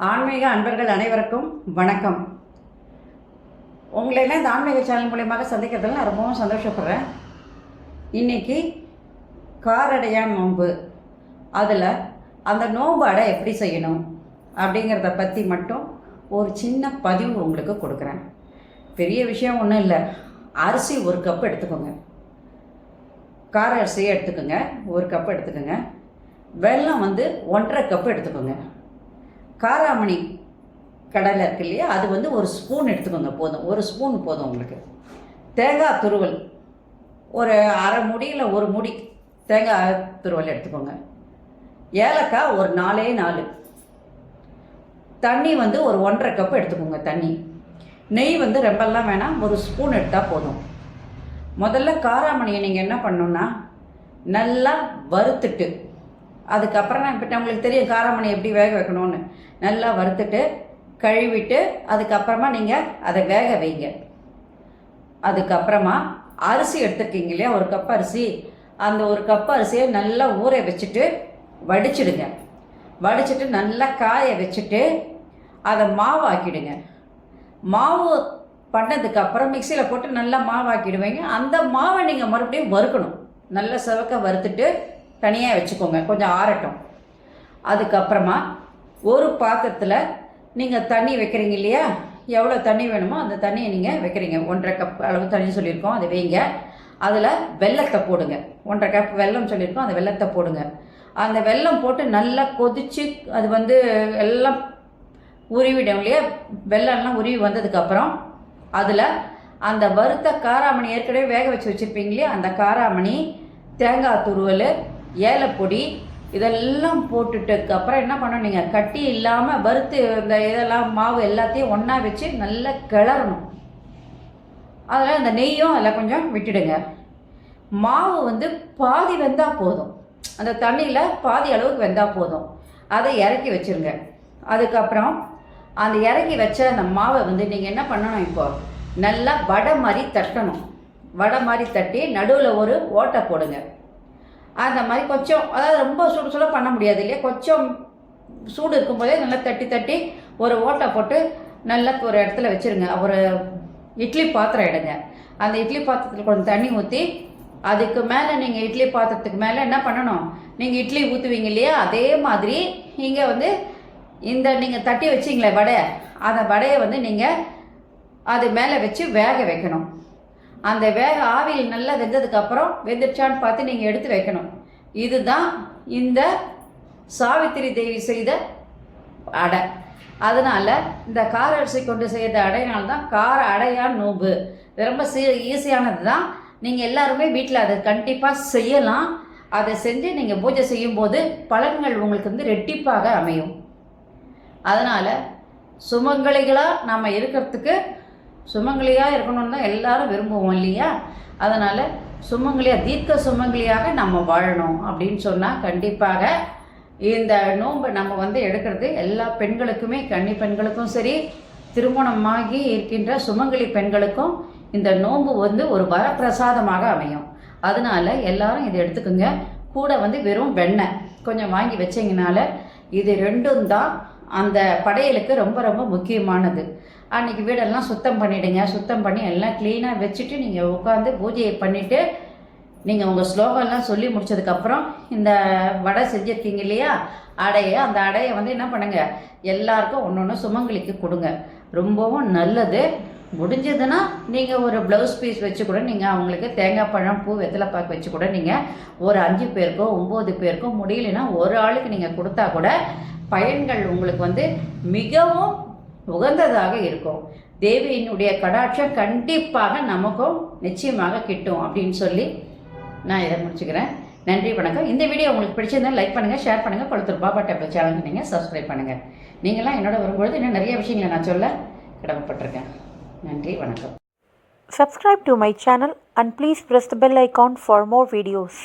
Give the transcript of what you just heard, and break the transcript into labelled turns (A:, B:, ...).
A: ஆன்மீக அன்பர்கள் அனைவருக்கும் வணக்கம். உங்களெல்லாம் இந்த ஆன்மீக சேனல் மூலியமாக சந்திக்கிறதுல நான் ரொம்பவும் சந்தோஷப்படுறேன். இன்றைக்கி காரடையான் நோன்பு, அதில் அந்த நோன்பு அடை எப்படி செய்யணும் அப்படிங்கிறத பற்றி மட்டும் ஒரு சின்ன பதிவு உங்களுக்கு கொடுக்குறேன். பெரிய விஷயம் ஒன்றும் இல்லை. அரிசி 1 கப் எடுத்துக்கோங்க, கார அரிசியை எடுத்துக்கோங்க, 1 கப் எடுத்துக்கோங்க. வெல்லம் 1.5 கப் எடுத்துக்கோங்க. காராமணி கடலை இருக்கு இல்லையா, அது 1 ஸ்பூன் எடுத்துக்கோங்க, போதும். 1 ஸ்பூன் போதும் உங்களுக்கு. தேங்காய் துருவல் ஒரு அரை முடி இல்லை 1 முடி தேங்காய் துருவல் எடுத்துக்கோங்க. ஏலக்காய் ஒரு 4 தண்ணி ஒரு 1.5 கப் எடுத்துக்கோங்க தண்ணி. நெய் ரொம்பலாம் வேணாம், 1 ஸ்பூன் எடுத்தால் போதும். முதல்ல காராமணியை நீங்கள் என்ன பண்ணணுன்னா நல்லா வறுத்துட்டு, அதுக்கப்புறம் நான் இப்போ உங்களுக்கு தெரியும் காராமணி எப்படி வேக வைக்கணும்னு. நல்லா வறுத்துட்டு கழுவிட்டு அதுக்கப்புறமா நீங்கள் அதை வேக வைங்க. அதுக்கப்புறமா அரிசி எடுத்துருக்கீங்க இல்லையா, 1 கப் அரிசி, அந்த 1 கப் அரிசியை நல்லா ஊற வச்சுட்டு வடிச்சிடுங்க. வடிச்சிட்டு நல்லா காய வச்சுட்டு அதை மாவாக்கிடுங்க. மாவு பண்ணதுக்கப்புறம் மிக்சியில் போட்டு நல்லா மாவாக்கிடுவீங்க. அந்த மாவை நீங்கள் மறுபடியும் வறுக்கணும். நல்லா செவக்க வறுத்துட்டு தனியாக வச்சுக்கோங்க, கொஞ்சம் ஆறட்டும். அதுக்கப்புறமா ஒரு பாத்திரத்தில் நீங்கள் தண்ணி வைக்கிறீங்க இல்லையா, எவ்வளோ தண்ணி வேணுமோ அந்த தண்ணியை நீங்கள் வைக்கிறீங்க. 1.5 கப் அளவு தண்ணி சொல்லியிருக்கோம், அதை வைங்க. அதில் வெல்லத்தை போடுங்க. 1.5 கப் வெல்லம் சொல்லியிருக்கோம், அந்த வெல்லத்தை போடுங்க. அந்த வெல்லம் போட்டு நல்லா கொதித்து அது எல்லாம் உருவிடும் இல்லையா, வெல்லம்லாம் உருவி வந்ததுக்கப்புறம் அதில் அந்த வறுத்த காராமணி ஏற்கனவே வேக வச்சு வச்சுருப்பீங்க இல்லையா, அந்த காராமணி, தேங்காய் துருவல், ஏலப்பொடி இதெல்லாம் போட்டுட்டதுக்கப்புறம் என்ன பண்ணணும், நீங்கள் கட்டி இல்லாமல் வறுத்து இந்த இதெல்லாம் மாவு எல்லாத்தையும் ஒன்றா வச்சு நல்லா கிளறணும். அதில் இந்த நெய்யும் அதில் கொஞ்சம் விட்டுடுங்க. மாவு பாதி வெந்தால் போதும், அந்த தண்ணியில் பாதி அளவுக்கு வெந்தால் போதும். அதை இறக்கி வச்சுருங்க. அதுக்கப்புறம் அந்த இறக்கி வச்ச அந்த மாவை நீங்கள் என்ன பண்ணணும், இப்போது நல்லா வடை மாதிரி தட்டணும். வடை மாதிரி தட்டி நடுவில் ஒரு ஓட்டை போடுங்க. அந்த மாதிரி கொஞ்சம், அதாவது ரொம்ப சுட பண்ண முடியாது இல்லையா, கொஞ்சம் சூடு இருக்கும்போதே நல்லா தட்டி தட்டி ஒரு ஓட்டை போட்டு நல்லா ஒரு இடத்துல வச்சுருங்க. ஒரு இட்லி பாத்திரம் எடுங்க. அந்த இட்லி பாத்திரத்தில் கொஞ்சம் தண்ணி ஊற்றி அதுக்கு மேலே நீங்கள் இட்லி பாத்திரத்துக்கு மேலே என்ன பண்ணணும், நீங்கள் இட்லி ஊற்றுவீங்க இல்லையா, அதே மாதிரி இங்கே இந்த நீங்கள் தட்டி வச்சிங்களே வடை, அந்த வடையை நீங்கள் அது மேலே வச்சு வேக வைக்கணும். அந்த வேக ஆவியில் நல்லா வெந்ததுக்கப்புறம் வெந்துடுச்சான்னு பார்த்து நீங்கள் எடுத்து வைக்கணும். இதுதான் இந்த சாவித்திரி தேவி செய்த அடை. அதனால் இந்த கார அரிசி கொண்டு செய்த அடையினால்தான் கார அடையான் நோன்பு. ரொம்ப ஈஸியானது தான். நீங்கள் எல்லாருமே வீட்டில் அதை கண்டிப்பாக செய்யலாம். அதை செஞ்சு நீங்கள் பூஜை செய்யும்போது பலன்கள் உங்களுக்கு ரெட்டிப்பாக அமையும். அதனால் சுமங்கலிகளாக நம்ம இருக்கிறதுக்கு, சுமங்கலியாக இருக்கணும்னு தான் எல்லாரும் விரும்புவோம் இல்லையா. அதனால் சுமங்கலியாக, தீர்க்க சுமங்கலியாக நம்ம வாழணும் அப்படின்னு சொன்னால் கண்டிப்பாக இந்த நோன்பை நம்ம எடுக்கிறது எல்லா பெண்களுக்குமே, கன்னி பெண்களுக்கும் சரி, திருமணமாகி இருக்கின்ற சுமங்கலி பெண்களுக்கும் இந்த நோன்பு ஒரு வரப்பிரசாதமாக அமையும். அதனால் எல்லாரும் இதை எடுத்துக்கோங்க. கூட வெறும் வெண்ணெய் கொஞ்சம் வாங்கி வச்சிங்கனால இது ரெண்டும் தான் அந்த படையலுக்கு ரொம்ப ரொம்ப முக்கியமானது. அன்றைக்கி வீடெல்லாம் சுத்தம் பண்ணிவிடுங்க. சுத்தம் பண்ணி எல்லாம் க்ளீனாக வச்சுட்டு நீங்கள் உட்காந்து பூஜையை பண்ணிவிட்டு நீங்கள் உங்கள் ஸ்லோகம்லாம் சொல்லி முடித்ததுக்கப்புறம் இந்த வடை செஞ்சுருக்கீங்க இல்லையா, அடையை, அந்த அடையை என்ன பண்ணுங்கள், எல்லாருக்கும் ஒன்று சுமங்கலிக்கு கொடுங்க. ரொம்பவும் நல்லது. முடிஞ்சதுன்னா நீங்கள் ஒரு ப்ளவுஸ் பீஸ் வச்சு கூட நீங்கள் அவங்களுக்கு தேங்காய் பழம், பூ, வெத்தலை பாக்கு வச்சு கூட நீங்கள் ஒரு 5 பேருக்கோ 9 பேருக்கோ, முடியலைன்னா ஒரு ஆளுக்கு நீங்கள் கொடுத்தா கூட பயன்கள் உங்களுக்கு மிகவும் உகந்ததாக இருக்கும். தேவியினுடைய கடாட்சம் கண்டிப்பாக நமக்கும் நிச்சயமாக கிட்டும் அப்படின்னு சொல்லி நான் இதை முடிச்சுக்கிறேன். நன்றி, வணக்கம். இந்த வீடியோ உங்களுக்கு பிடிச்சிருந்தால் லைக் பண்ணுங்கள், ஷேர் பண்ணுங்கள். கொளுத்தூர் பாபா டெம்பிள் சேனலுக்கு நீங்கள் சப்ஸ்கிரைப் பண்ணுங்கள். நீங்களாம் என்னோட வரும்பொழுது இன்னும் நிறைய விஷயங்களை நான் சொல்ல கடமைப்பட்டிருக்கேன். நன்றி, வணக்கம்.
B: Subscribe to my channel and please press the bell icon for more videos.